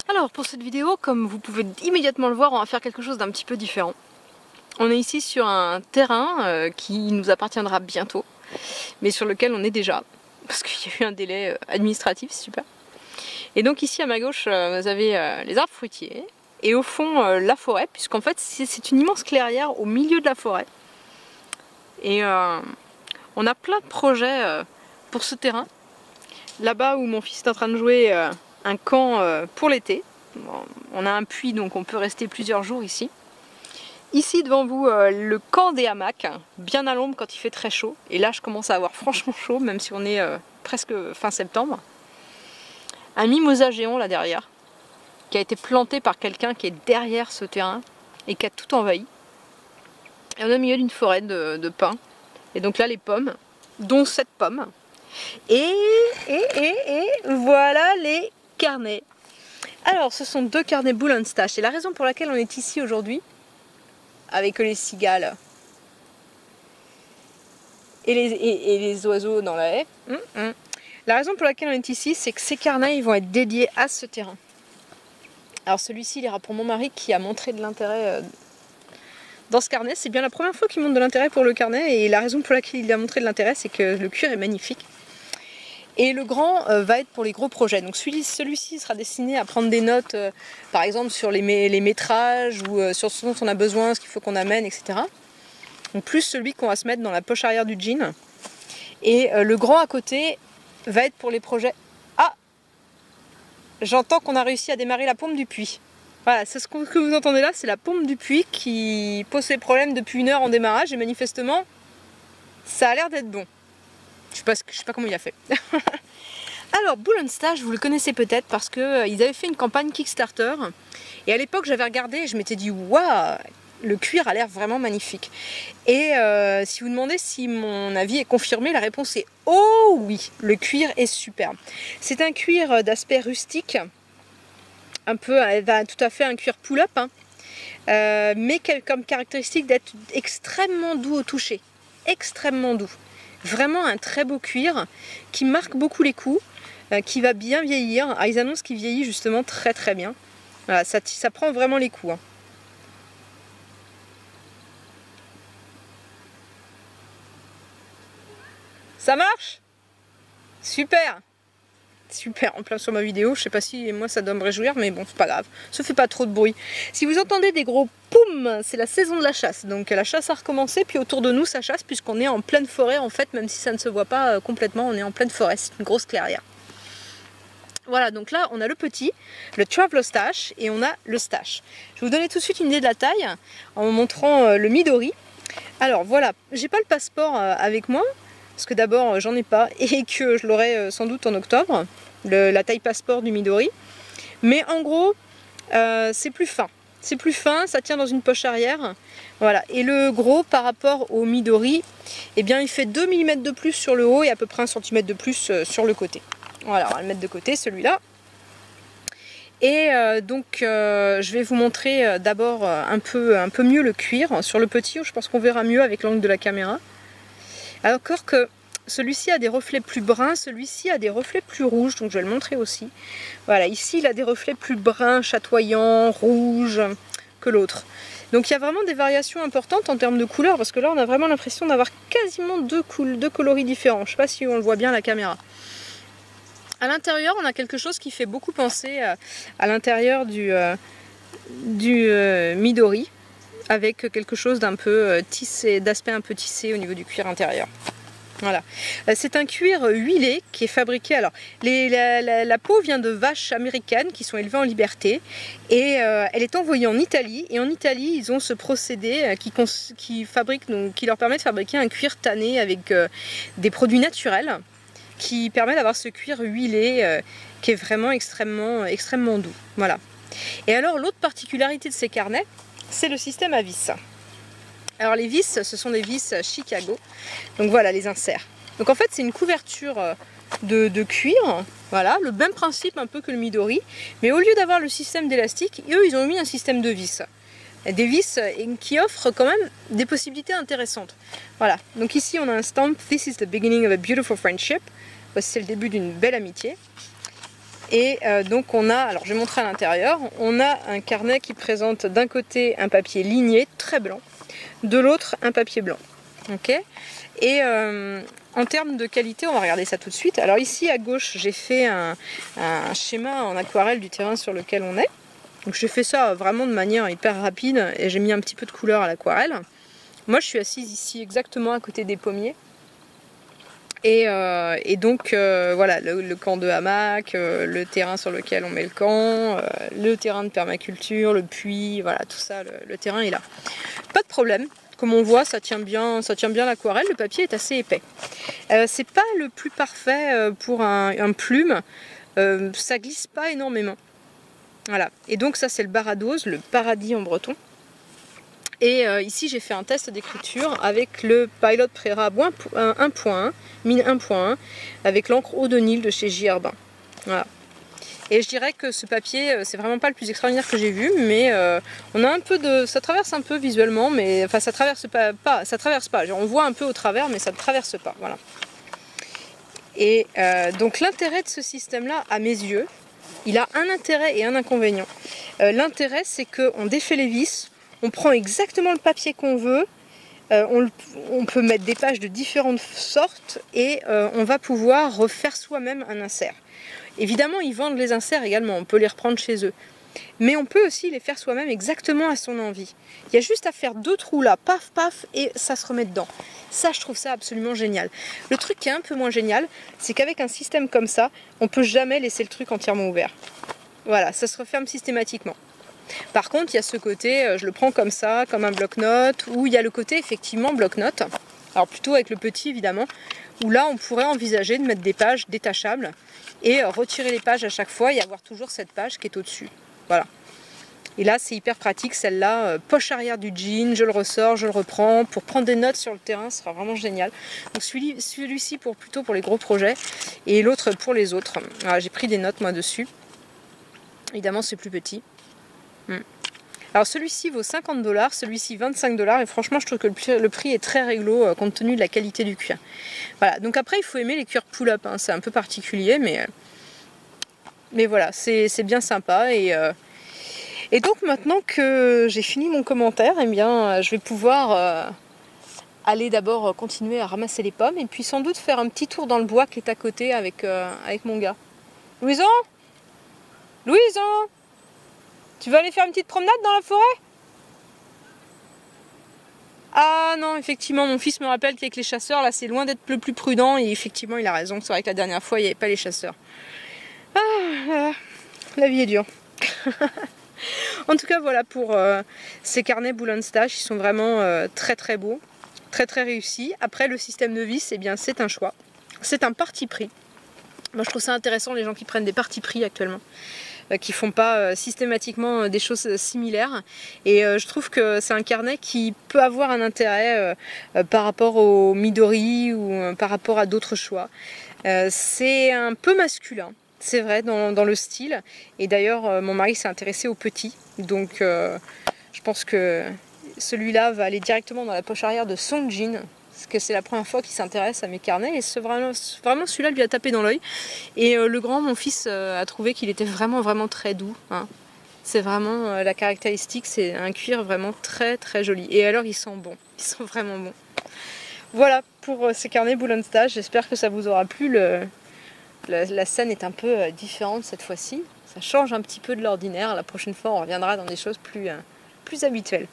Alors pour cette vidéo, comme vous pouvez immédiatement le voir, on va faire quelque chose d'un petit peu différent. On est ici sur un terrain qui nous appartiendra bientôt, mais sur lequel on est déjà, parce qu'il y a eu un délai administratif, super. Et donc ici à ma gauche, vous avez les arbres fruitiers, et au fond la forêt, puisqu'en fait c'est une immense clairière au milieu de la forêt. Et on a plein de projets pour ce terrain. Là-bas où mon fils est en train de jouer un camp pour l'été. Bon, on a un puits donc on peut rester plusieurs jours ici. Ici devant vous le camp des hamacs, bien à l'ombre quand il fait très chaud. Et là je commence à avoir franchement chaud même si on est presque fin septembre. Un mimosa géant là derrière qui a été planté par quelqu'un qui est derrière ce terrain et qui a tout envahi. Et on est au milieu d'une forêt de pins. Et donc là les pommes, dont cette pomme. Et voilà les carnets. Alors ce sont 2 carnets Bull & Stash et la raison pour laquelle on est ici aujourd'hui avec les cigales et les oiseaux dans la haie, la raison pour laquelle on est ici, c'est que ces carnets ils vont être dédiés à ce terrain. Alors celui-ci il ira pour mon mari qui a montré de l'intérêt dans ce carnet. C'est bien la première fois qu'il montre de l'intérêt pour le carnet et la raison pour laquelle il a montré de l'intérêt c'est que le cuir est magnifique. Et le grand va être pour les gros projets. Donc celui-ci sera destiné à prendre des notes, par exemple sur les métrages ou sur ce dont on a besoin, ce qu'il faut qu'on amène, etc. Donc plus celui qu'on va se mettre dans la poche arrière du jean. Et le grand à côté va être pour les projets. Ah, j'entends qu'on a réussi à démarrer la pompe du puits. Voilà, c'est ce que vous entendez là, c'est la pompe du puits qui pose ses problèmes depuis 1 heure en démarrage et manifestement, ça a l'air d'être bon. Je sais pas comment il a fait. Alors Bull & Stash, vous le connaissez peut-être parce qu'ils avaient fait une campagne Kickstarter. Et à l'époque j'avais regardé et je m'étais dit waouh, le cuir a l'air vraiment magnifique. Et si vous demandez si mon avis est confirmé, la réponse est oh oui, le cuir est superbe. C'est un cuir d'aspect rustique, un peu, tout à fait un cuir pull-up, hein, mais comme caractéristique d'être extrêmement doux au toucher, extrêmement doux. Vraiment un très beau cuir qui marque beaucoup les coups, qui va bien vieillir. Ah, ils annoncent qu'il vieillit justement très très bien. Voilà, ça prend vraiment les coups. Hein. Ça marche? Super! Super, en plein sur ma vidéo, je sais pas si moi ça doit me réjouir, mais bon, c'est pas grave, ça fait pas trop de bruit. Si vous entendez des gros poum, c'est la saison de la chasse, donc la chasse a recommencé, puis autour de nous ça chasse, puisqu'on est en pleine forêt en fait, même si ça ne se voit pas complètement, on est en pleine forêt, c'est une grosse clairière. Voilà, donc là on a le petit, le Traveler Stash, et on a le Stash. Je vais vous donner tout de suite une idée de la taille, en vous montrant le Midori. Alors voilà, j'ai pas le passeport avec moi, parce que d'abord j'en ai pas et que je l'aurai sans doute en octobre, la taille passeport du Midori. Mais en gros, c'est plus fin. C'est plus fin, ça tient dans une poche arrière. Voilà. Et le gros par rapport au Midori, eh bien il fait 2 mm de plus sur le haut et à peu près 1 cm de plus sur le côté. Voilà, on va le mettre de côté celui-là. Et donc je vais vous montrer d'abord un peu mieux le cuir. Sur le petit, je pense qu'on verra mieux avec l'angle de la caméra. Alors que celui-ci a des reflets plus bruns, celui-ci a des reflets plus rouges, donc je vais le montrer aussi. Voilà, ici il a des reflets plus bruns, chatoyants, rouges que l'autre. Donc il y a vraiment des variations importantes en termes de couleurs, parce que là on a vraiment l'impression d'avoir quasiment deux coloris différents. Je ne sais pas si on le voit bien à la caméra. À l'intérieur, on a quelque chose qui fait beaucoup penser à l'intérieur du Midori, avec quelque chose d'un peu tissé, d'aspect un peu tissé au niveau du cuir intérieur. Voilà. C'est un cuir huilé qui est fabriqué. Alors, la peau vient de vaches américaines qui sont élevées en liberté et elle est envoyée en Italie. Et en Italie, ils ont ce procédé qui leur permet de fabriquer un cuir tanné avec des produits naturels qui permet d'avoir ce cuir huilé qui est vraiment extrêmement doux. Voilà. Et alors, l'autre particularité de ces carnets, c'est le système à vis. Alors les vis, ce sont des vis Chicago, donc voilà les inserts. Donc en fait c'est une couverture de cuir, voilà, le même principe un peu que le Midori, mais au lieu d'avoir le système d'élastique, eux ils ont mis un système de vis. Des vis qui offrent quand même des possibilités intéressantes. Voilà, donc ici on a un stamp, This is the beginning of a beautiful friendship, c'est le début d'une belle amitié. Et donc on a, alors je vais montrer à l'intérieur, on a un carnet qui présente d'un côté un papier ligné très blanc, de l'autre un papier blanc. Okay, et en termes de qualité, on va regarder ça tout de suite. Alors ici à gauche, j'ai fait un schéma en aquarelle du terrain sur lequel on est. Donc j'ai fait ça vraiment de manière hyper rapide et j'ai mis un petit peu de couleur à l'aquarelle. Moi je suis assise ici exactement à côté des pommiers. Et donc voilà, le camp de hamac, le terrain sur lequel on met le camp, le terrain de permaculture, le puits, voilà, tout ça, le terrain est là. Pas de problème, comme on voit, ça tient bien l'aquarelle, le papier est assez épais. C'est pas le plus parfait pour un plume, ça glisse pas énormément. Voilà, et donc ça c'est le baradose, le paradis en breton. Et ici j'ai fait un test d'écriture avec le Pilot Prera 1.1, mine 1.1, avec l'encre Eau de Nil de chez J. Herbin. Voilà. Et je dirais que ce papier, c'est vraiment pas le plus extraordinaire que j'ai vu, mais on a un peu de, ça traverse un peu visuellement, mais enfin ça traverse pas, ça traverse pas. On voit un peu au travers, mais ça ne traverse pas. Voilà. Et donc l'intérêt de ce système-là, à mes yeux, il a un intérêt et un inconvénient. L'intérêt, c'est qu'on défait les vis. On prend exactement le papier qu'on veut, on peut mettre des pages de différentes sortes et on va pouvoir refaire soi-même un insert. Évidemment, ils vendent les inserts également, on peut les reprendre chez eux. Mais on peut aussi les faire soi-même exactement à son envie. Il y a juste à faire 2 trous là, paf paf, et ça se remet dedans. Ça, je trouve ça absolument génial. Le truc qui est un peu moins génial, c'est qu'avec un système comme ça, on peut jamais laisser le truc entièrement ouvert. Voilà, ça se referme systématiquement. Par contre, il y a ce côté, je le prends comme ça, comme un bloc-notes, ou il y a le côté effectivement bloc-notes, alors plutôt avec le petit évidemment, où là on pourrait envisager de mettre des pages détachables et retirer les pages à chaque fois et avoir toujours cette page qui est au-dessus. Voilà. Et là c'est hyper pratique, celle-là, poche arrière du jean, je le ressors, je le reprends, pour prendre des notes sur le terrain, ce sera vraiment génial. Donc celui-ci plutôt pour les gros projets, et l'autre pour les autres. J'ai pris des notes moi dessus, évidemment c'est plus petit. Alors celui-ci vaut 50$, celui-ci 25$, et franchement je trouve que le prix est très réglo compte tenu de la qualité du cuir. Voilà, donc après il faut aimer les cuirs pull-up, hein. C'est un peu particulier, mais voilà, c'est bien sympa. Et donc maintenant que j'ai fini mon commentaire, eh bien, je vais pouvoir aller d'abord continuer à ramasser les pommes, et puis sans doute faire un petit tour dans le bois qui est à côté avec mon gars. Louison ? Louison ? Tu veux aller faire une petite promenade dans la forêt? Ah non, effectivement, mon fils me rappelle qu'avec les chasseurs, là, c'est loin d'être le plus prudent. Et effectivement, il a raison. C'est vrai que la dernière fois, il n'y avait pas les chasseurs. Ah, la vie est dure. En tout cas, voilà pour ces carnets Boule & Stash. Ils sont vraiment très très beaux, très très réussis. Après, le système de vis, eh bien, c'est un choix. C'est un parti pris. Moi, je trouve ça intéressant, les gens qui prennent des partis pris actuellement, qui font pas systématiquement des choses similaires, et je trouve que c'est un carnet qui peut avoir un intérêt par rapport au Midori ou par rapport à d'autres choix. C'est un peu masculin, c'est vrai, dans le style, et d'ailleurs mon mari s'est intéressé au petit, donc je pense que celui-là va aller directement dans la poche arrière de son jean, parce que c'est la première fois qu'il s'intéresse à mes carnets, et vraiment celui-là lui a tapé dans l'œil. Et le grand, mon fils, a trouvé qu'il était vraiment très doux, hein. C'est vraiment la caractéristique, c'est un cuir vraiment très très joli. Et alors ils sont bons, ils sont vraiment bons. Voilà pour ces carnets Boule & Stash, j'espère que ça vous aura plu. La scène est un peu différente cette fois-ci, ça change un petit peu de l'ordinaire. La prochaine fois on reviendra dans des choses plus habituelles.